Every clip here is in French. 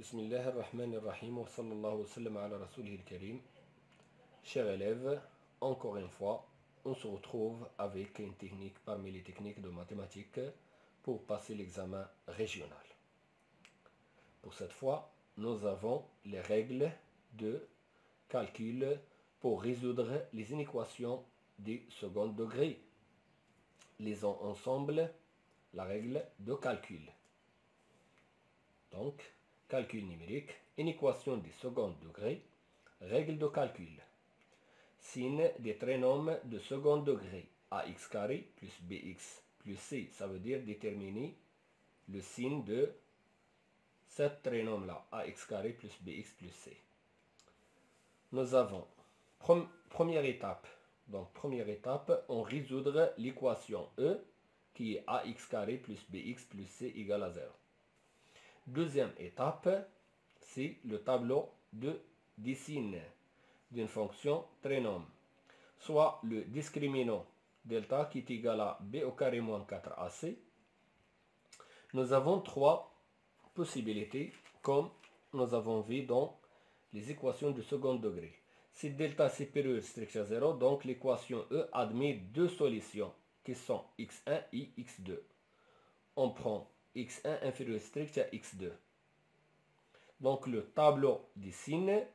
Bismillah ar-Rahman ar-Rahim wa sallallahu wa sallam ala rasulih al-Karim. Chers élèves, encore une fois, on se retrouve avec une technique parmi les techniques de mathématiques pour passer l'examen régional. Pour cette fois, nous avons les règles de calcul pour résoudre les inéquations du second degré. Lisons ensemble la règle de calcul. Donc, calcul numérique, inéquation du second degré, règle de calcul. Signe des trinômes de second degré, ax carré plus bx plus c, ça veut dire déterminer le signe de cet trinôme-là, ax carré plus bx plus c. Nous avons première étape. Donc, première étape, on résoudre l'équation E qui est ax carré plus bx plus c égale à 0. Deuxième étape, c'est le tableau des signes d'une fonction trinôme, soit le discriminant delta qui est égal à b au carré moins 4ac. Nous avons trois possibilités comme nous avons vu dans les équations du second degré. Si delta supérieur strict à 0, donc l'équation E admet deux solutions qui sont x1 et x2. On prend x1 inférieur strict à x2. Donc le tableau des signes,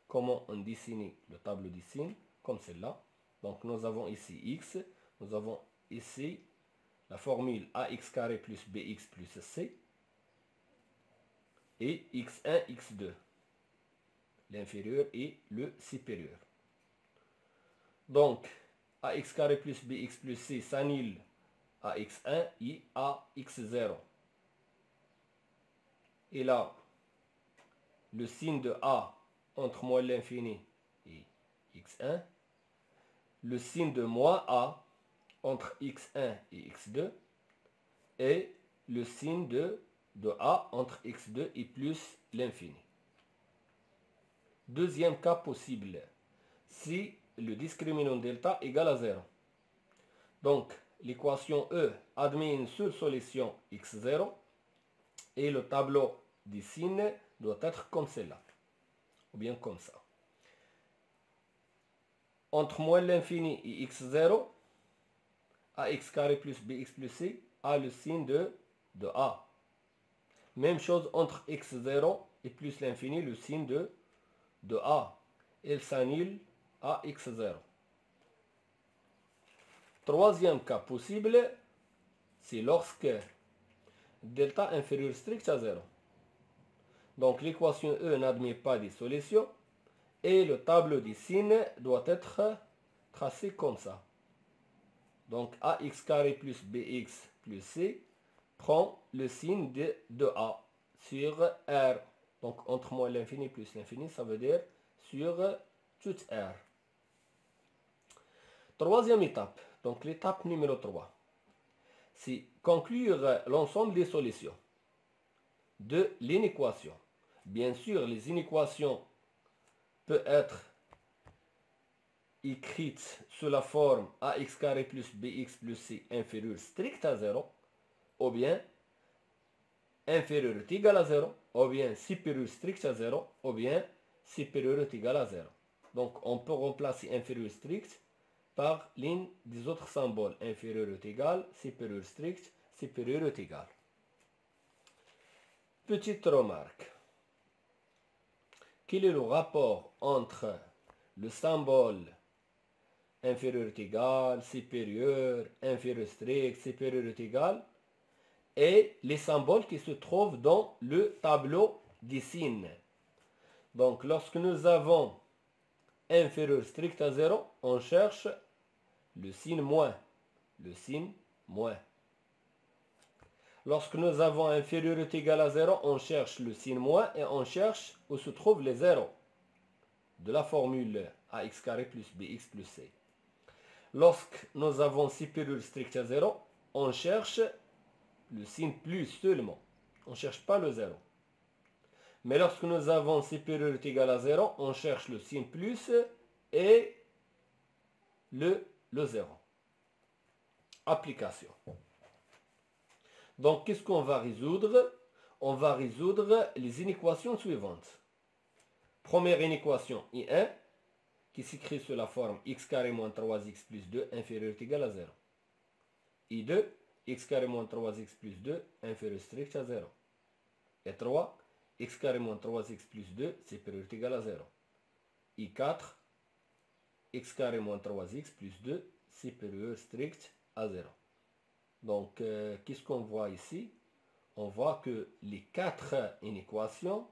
comment on dessine le tableau des signes? Comme celle-là. Donc nous avons ici x, nous avons ici la formule ax carré plus bx plus c et x1, x2, l'inférieur et le supérieur. Donc ax carré plus bx plus c s'annule à x1 et à x0. Et là, le signe de A entre moins l'infini et x1, le signe de moins A entre x1 et x2, et le signe de A entre x2 et plus l'infini. Deuxième cas possible, si le discriminant delta égale à 0. Donc, l'équation E admet une seule solution x0, et le tableau des signes doit être comme cela, ou bien comme ça. Entre moins l'infini et x0, ax carré plus bx plus c a le signe de A. Même chose entre x0 et plus l'infini, le signe de A. Il s'annule à x0. Troisième cas possible, c'est lorsque delta inférieur strict à 0. Donc l'équation E n'admet pas de solution et le tableau des signes doit être tracé comme ça. Donc ax carré plus bx plus c prend le signe de A sur R. Donc entre moins l'infini plus l'infini, ça veut dire sur toute R. Troisième étape, donc l'étape numéro 3, c'est conclure l'ensemble des solutions de l'inéquation. Bien sûr, les inéquations peuvent être écrites sous la forme ax carré plus bx plus c inférieur strict à 0, ou bien inférieur est égal à 0, ou bien supérieur strict à 0, ou bien supérieur est égal à 0. Donc on peut remplacer inférieur strict par l'un des autres symboles. Inférieur est égal, supérieur strict, supérieur est égal. Petite remarque. Quel est le rapport entre le symbole inférieur est égal, supérieur, inférieur strict, supérieur est égal et les symboles qui se trouvent dans le tableau des signes? Donc lorsque nous avons inférieur strict à 0, on cherche le signe moins. Le signe moins. Lorsque nous avons inférieur est égal à 0, on cherche le signe moins et on cherche où se trouvent les zéros de la formule ax carré plus bx plus c. Lorsque nous avons supérieur strict à 0, on cherche le signe plus seulement. On ne cherche pas le 0. Mais lorsque nous avons supérieur est égal à 0, on cherche le signe plus et le 0. Application. Donc, qu'est-ce qu'on va résoudre? on va résoudre les inéquations suivantes. Première inéquation, I1, qui s'écrit sous la forme x carré moins 3x plus 2 inférieur ou égal à 0. I2, x carré moins 3x plus 2 inférieur strict à 0. Et 3, x carré moins 3x plus 2 supérieur ou égal à 0. I4, x carré moins 3x plus 2 supérieur strict à 0. Donc, qu'est-ce qu'on voit ici? On voit que les 4 inéquations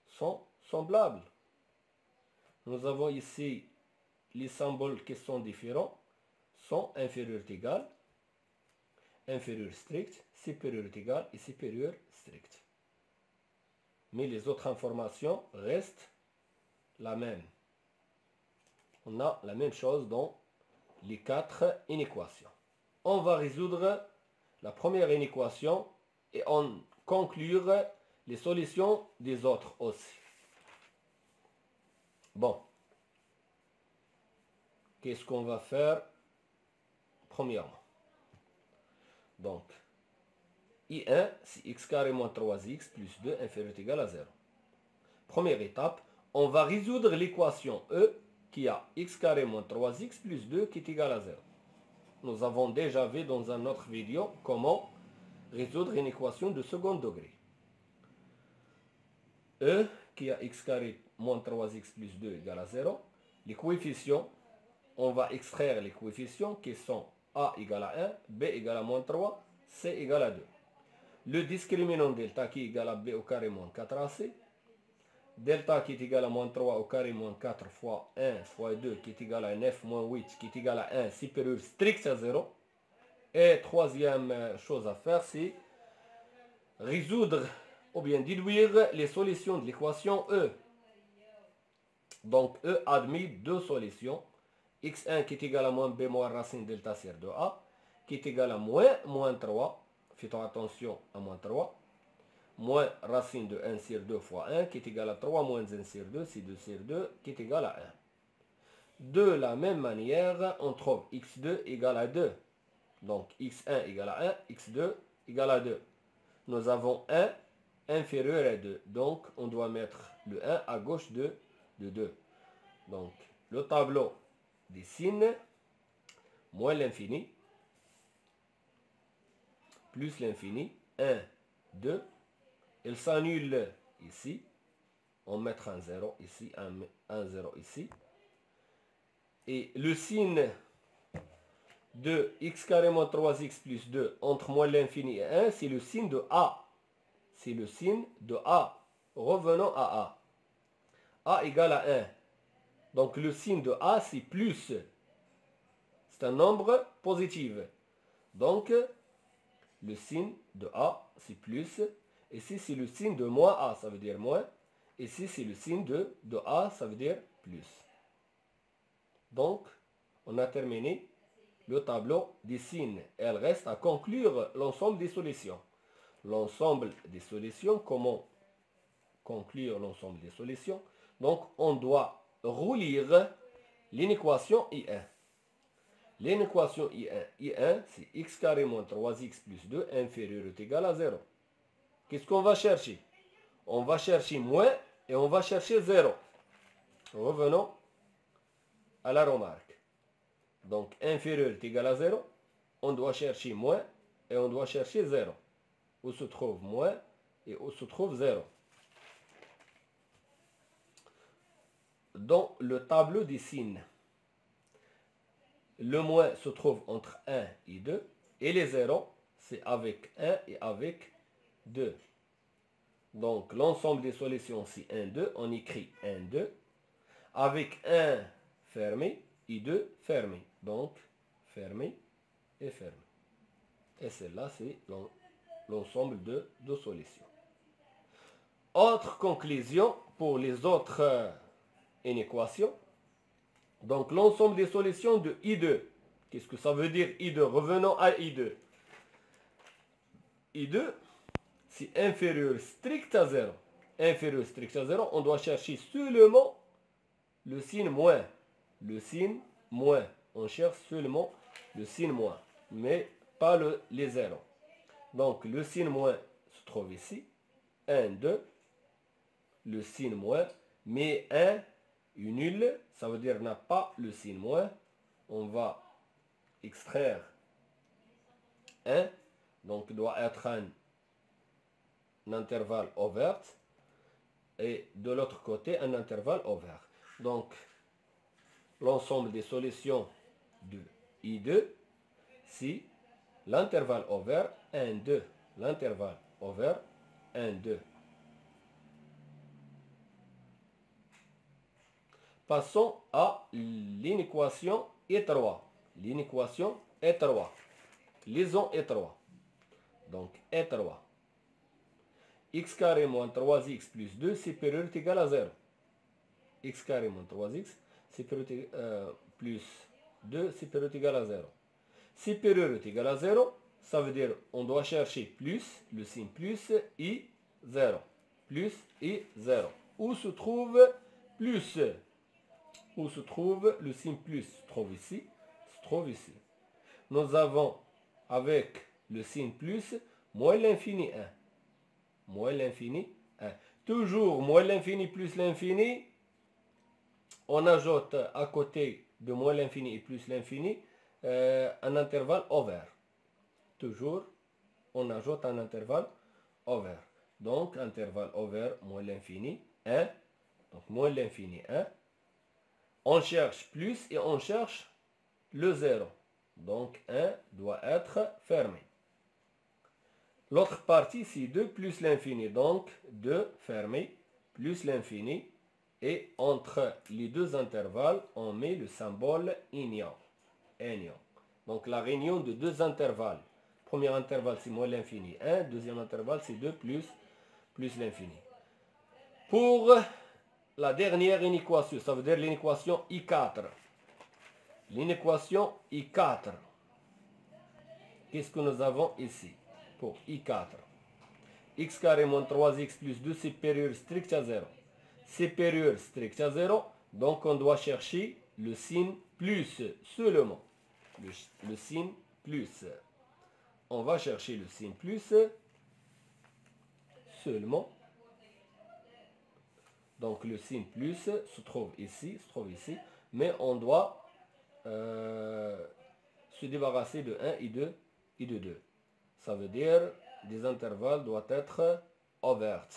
sont semblables. Nous avons ici les symboles qui sont différents, sont inférieur égal, inférieur strict, supérieur égal et supérieur strict. Mais les autres informations restent la même. On a la même chose dans les 4 inéquations. On va résoudre la première inéquation et on conclure les solutions des autres aussi. Bon, qu'est-ce qu'on va faire premièrement? Donc, I1, c'est x carré moins 3x plus 2 inférieur ou égal à 0. Première étape, on va résoudre l'équation E qui a x carré moins 3x plus 2 qui est égal à 0. Nous avons déjà vu dans une autre vidéo comment résoudre une équation de second degré. E qui a x carré moins 3x plus 2 égale à 0. Les coefficients, on va extraire les coefficients qui sont a égale à 1, b égale à moins 3, c égale à 2. Le discriminant delta qui est égal à b au carré moins 4ac. Delta qui est égal à moins 3 au carré moins 4 fois 1 fois 2 qui est égal à 9 moins 8 qui est égal à 1 supérieur strict à 0. Et troisième chose à faire, c'est résoudre ou bien déduire les solutions de l'équation E. Donc E admet deux solutions. X1 qui est égal à moins b moins racine delta sur 2a qui est égal à moins 3. Faites attention à moins 3. Moins racine de 1 sur 2 fois 1 qui est égal à 3 moins 1 sur 2, c'est 2 sur 2 qui est égal à 1. De la même manière, on trouve x2 égale à 2. Donc x1 égale à 1, x2 égale à 2. Nous avons 1 inférieur à 2. Donc on doit mettre le 1 à gauche de 2. Donc le tableau dessine moins l'infini plus l'infini, 1, 2. Il s'annule ici. On mettra un 0 ici, un 0 ici. Et le signe de x carré moins 3x plus 2 entre moins l'infini et 1, c'est le signe de A. C'est le signe de A. Revenons à A. A égale à 1. Donc le signe de A, c'est plus. C'est un nombre positif. Donc, le signe de A, c'est plus. Ici, c'est le signe de moins A, ça veut dire moins. Ici, c'est le signe de A, ça veut dire plus. Donc, on a terminé le tableau des signes. Elle reste à conclure l'ensemble des solutions. L'ensemble des solutions, comment conclure l'ensemble des solutions? Donc, on doit relire l'inéquation I1. L'inéquation I1, c'est x carré moins 3x plus 2 inférieur ou égal à 0. Qu'est-ce qu'on va chercher? On va chercher moins et on va chercher 0. Revenons à la remarque. Donc, inférieur est égal à 0. On doit chercher moins et on doit chercher 0. Où se trouve moins et où se trouve 0? Dans le tableau des signes, le moins se trouve entre 1 et 2. Et les 0, c'est avec 1 et avec 2. Donc, l'ensemble des solutions, c'est 1, 2. On écrit 1, 2. Avec 1 fermé et 2 fermé. Donc, fermé et fermé. Et celle-là, c'est l'ensemble de deux solutions. Autre conclusion pour les autres inéquations. Donc, l'ensemble des solutions de I2. Qu'est-ce que ça veut dire I2? Revenons à I2. I2, c'est inférieur strict à 0. Inférieur strict à 0, on doit chercher seulement le signe moins. Le signe moins. On cherche seulement le signe moins, mais pas les zéros. Donc, le signe moins se trouve ici. 1, 2. Le signe moins. Mais 1 est nul. Ça veut dire n'a pas le signe moins. On va extraire 1. Donc, doit être un intervalle ouvert. Et de l'autre côté, un intervalle ouvert. Donc, l'ensemble des solutions de I2, si l'intervalle ouvert, 1, 2, l'intervalle ouvert, 1, 2. Passons à l'inéquation E3. L'inéquation E3. Liaison E3. Donc, E3. X carré moins 3x plus 2 supérieur est égal à 0. X carré moins 3x plus 2 supérieur est égal à 0. Supérieur est égal à 0, ça veut dire on doit chercher plus, le signe plus, i 0. Plus, i 0. Où se trouve plus? Où se trouve le signe plus? Se trouve ici, se trouve ici. Nous avons avec le signe plus, moins l'infini 1. Moins l'infini 1. Toujours moins l'infini plus l'infini. On ajoute à côté de moins l'infini et plus l'infini un intervalle ouvert. Toujours, on ajoute un intervalle ouvert. Donc, intervalle ouvert moins l'infini 1. Donc, moins l'infini 1. On cherche plus et on cherche le 0. Donc, 1 doit être fermé. L'autre partie, c'est 2 plus l'infini. Donc, 2 fermé plus l'infini. Et entre les deux intervalles, on met le symbole union. Donc, la réunion de deux intervalles. Premier intervalle, c'est moins l'infini 1. Deuxième intervalle, c'est 2 plus l'infini. Pour la dernière inéquation, ça veut dire l'inéquation I4. L'inéquation I4. Qu'est-ce que nous avons ici? Pour I4. X carré moins 3x plus 2 supérieur strict à 0. Supérieur strict à 0. Donc on doit chercher le signe plus seulement. Le signe plus. On va chercher le signe plus seulement. Donc le signe plus se trouve ici, mais on doit se débarrasser de 1 et de 2. Ça veut dire des intervalles doivent être ouverts.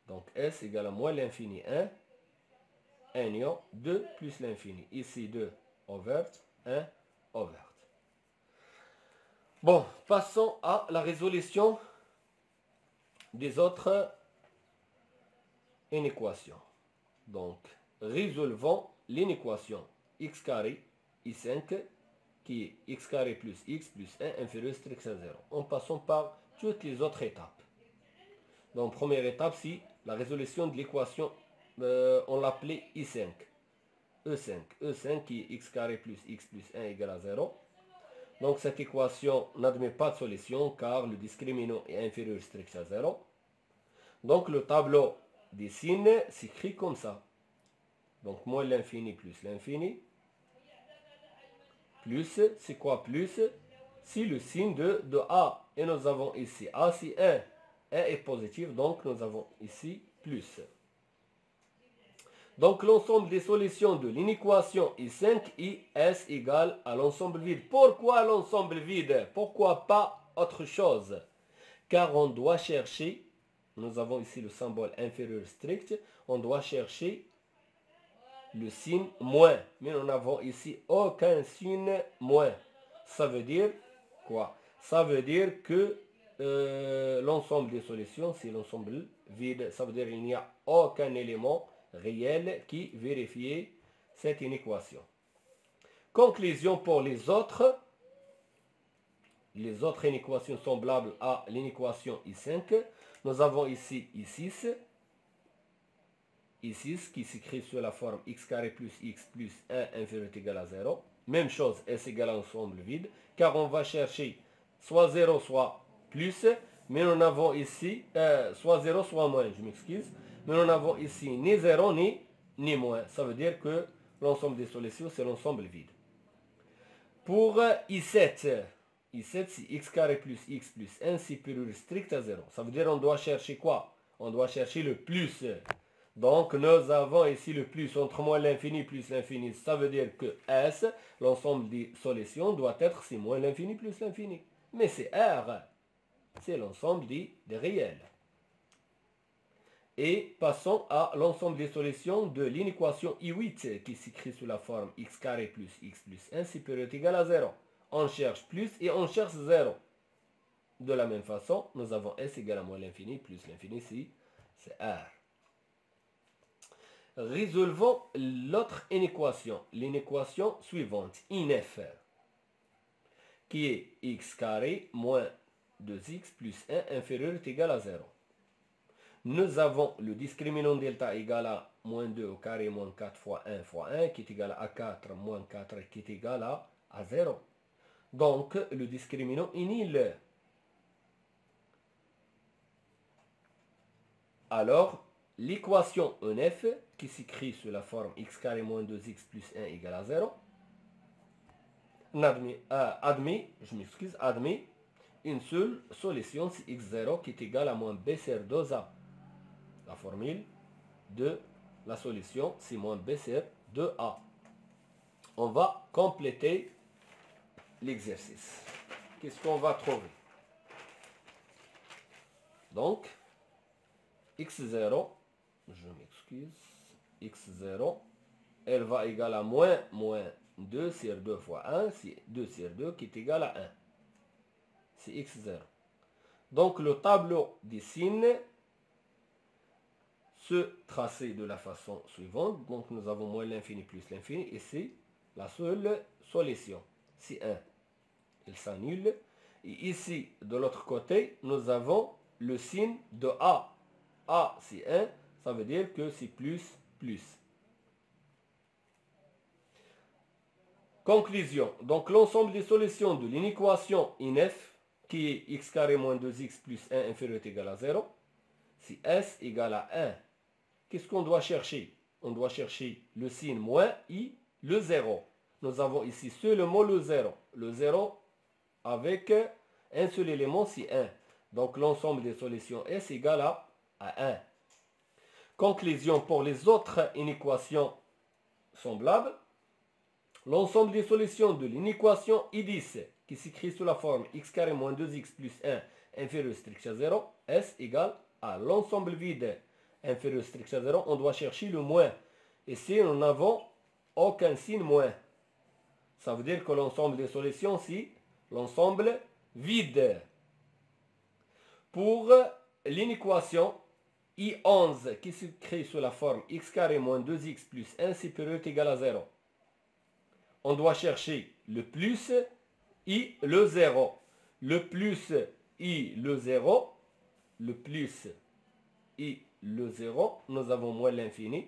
Donc S égale à moins l'infini 1, union 2 plus l'infini. Ici 2 ouverte, 1 ouverte. Bon, passons à la résolution des autres inéquations. Donc, résolvons l'inéquation x carré i5 qui est x carré plus x plus 1 inférieur strict à 0. En passant par toutes les autres étapes. Donc, première étape, c'est la résolution de l'équation, on l'appelait I5. E5 qui est x carré plus x plus 1 égale à 0. Donc, cette équation n'admet pas de solution car le discriminant est inférieur strict à 0. Donc, le tableau des signes s'écrit comme ça. Donc, moins l'infini plus l'infini. Plus, c'est quoi plus? C'est le signe de A. Et nous avons ici A, c'est 1. 1 est positif, donc nous avons ici plus. Donc l'ensemble des solutions de l'inéquation I5 IS égale à l'ensemble vide. Pourquoi l'ensemble vide? Pourquoi pas autre chose? Car on doit chercher, nous avons ici le symbole inférieur strict, on doit chercher le signe moins. Mais nous n'avons ici aucun signe moins. Ça veut dire quoi? Ça veut dire que l'ensemble des solutions, c'est l'ensemble vide. Ça veut dire qu'il n'y a aucun élément réel qui vérifie cette inéquation. Conclusion pour les autres inéquations semblables à l'inéquation I5. Nous avons ici I6 qui s'écrit sous la forme x carré plus x plus 1 inférieur égal à 0. Même chose, S égale à ensemble vide, car on va chercher soit 0, soit plus, mais nous n'avons ici, soit 0, soit moins, je m'excuse, mais nous n'avons ici ni 0, ni moins. Ça veut dire que l'ensemble des solutions, c'est l'ensemble vide. Pour I7, I7 si x carré plus x plus 1 supérieur strict à 0. Ça veut dire on doit chercher quoi? On doit chercher le plus. Donc nous avons ici le plus entre moins l'infini plus l'infini. Ça veut dire que S, l'ensemble des solutions, doit être c'est moins l'infini plus l'infini. Mais c'est R, c'est l'ensemble des réels. Et passons à l'ensemble des solutions de l'inéquation I8 qui s'écrit sous la forme x carré plus x plus 1 supérieur ou égal à 0. On cherche plus et on cherche 0. De la même façon, nous avons S égale à moins l'infini plus l'infini, c'est R. Résolvons l'autre inéquation, l'inéquation suivante, I9, qui est x carré moins 2x plus 1 inférieur ou égal à 0. Nous avons le discriminant delta égal à moins 2 au carré moins 4 fois 1 fois 1 qui est égal à 4 moins 4 qui est égal à 0. Donc le discriminant est nul. Alors l'équation E9 qui s'écrit sous la forme x carré moins 2x plus 1 égale à 0 admet une seule solution c'est x0 qui est égal à moins b sur 2a. La formule de la solution, c'est moins b sur 2a. On va compléter l'exercice. Qu'est-ce qu'on va trouver? Donc, x0, je m'excuse, x0, elle va égal à moins 2 sur 2 fois 1, c'est 2 sur 2 qui est égal à 1. C'est x0. Donc, le tableau des signes se tracer de la façon suivante. Donc nous avons moins l'infini plus l'infini et c'est la seule solution. C'est 1. Il s'annule. Et ici, de l'autre côté, nous avons le signe de A. A, c'est 1. Ça veut dire que c'est plus. Conclusion. Donc l'ensemble des solutions de l'inéquation I9, qui est x carré moins 2x plus 1 inférieur ou égal à 0, c'est S égale à 1. Qu'est-ce qu'on doit chercher? On doit chercher le signe moins i, le 0. Nous avons ici seulement le 0. Le 0 avec un seul élément, c'est 1. Donc l'ensemble des solutions S égale à 1. Conclusion pour les autres inéquations semblables. L'ensemble des solutions de l'inéquation I10 qui s'écrit sous la forme x carré moins 2x plus 1 inférieur strict à 0, S égale à l'ensemble vide inférieur strict à 0, on doit chercher le moins. Ici, nous n'avons aucun signe moins. Ça veut dire que l'ensemble des solutions, c'est l'ensemble vide. Pour l'inéquation I11 qui s'écrit sous la forme x carré moins 2x plus 1 supérieur ou égal à 0, on doit chercher le plus i, le 0. Le plus i, le 0. Le plus i, le 0, nous avons moins l'infini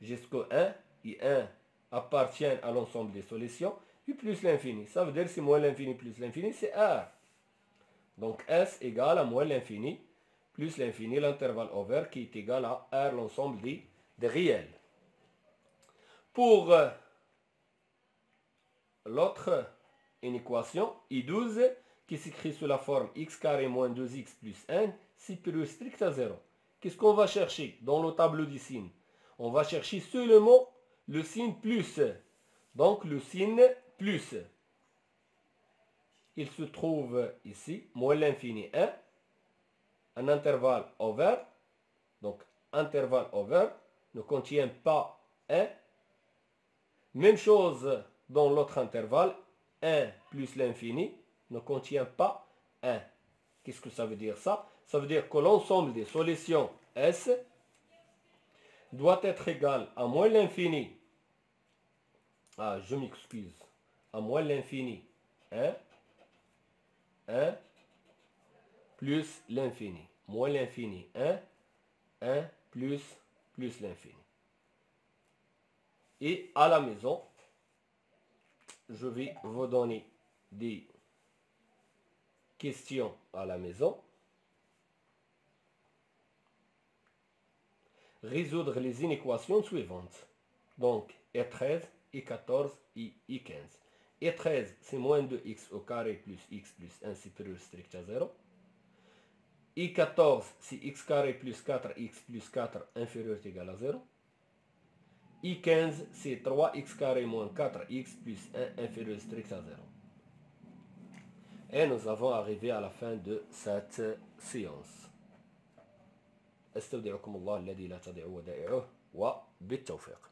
jusqu'au 1, et 1 appartient à l'ensemble des solutions, et plus l'infini. Ça veut dire que c'est moins l'infini plus l'infini, c'est R. Donc S égale à moins l'infini plus l'infini, l'intervalle over qui est égal à R, l'ensemble des réels. Pour l'autre inéquation, I12, qui s'écrit sous la forme x carré moins 2x plus 1 supérieur strict à 0. Qu'est-ce qu'on va chercher dans le tableau des signes? On va chercher seulement le signe plus. Donc le signe plus. Il se trouve ici, moins l'infini 1, un intervalle over. Donc intervalle over ne contient pas 1. Même chose dans l'autre intervalle, 1 plus l'infini ne contient pas 1. Qu'est-ce que ça veut dire ça? Ça veut dire que l'ensemble des solutions S doit être égal à moins l'infini. Ah, je m'excuse. À moins l'infini 1, plus l'infini. Moins l'infini 1 plus l'infini. Et à la maison, je vais vous donner des questions à la maison. Résoudre les inéquations suivantes. Donc, I13, I14 et I15. Et 13, c'est moins 2x au carré plus x plus 1 supérieur strict à 0. Et 14, c'est x carré plus 4x plus 4 inférieur ou égal à 0. Et 15, c'est 3x carré moins 4x plus 1 inférieur ou strict à 0. Et nous avons arrivé à la fin de cette séance. استودعكم الله الذي لا تضيع ودائعه وبالتوفيق.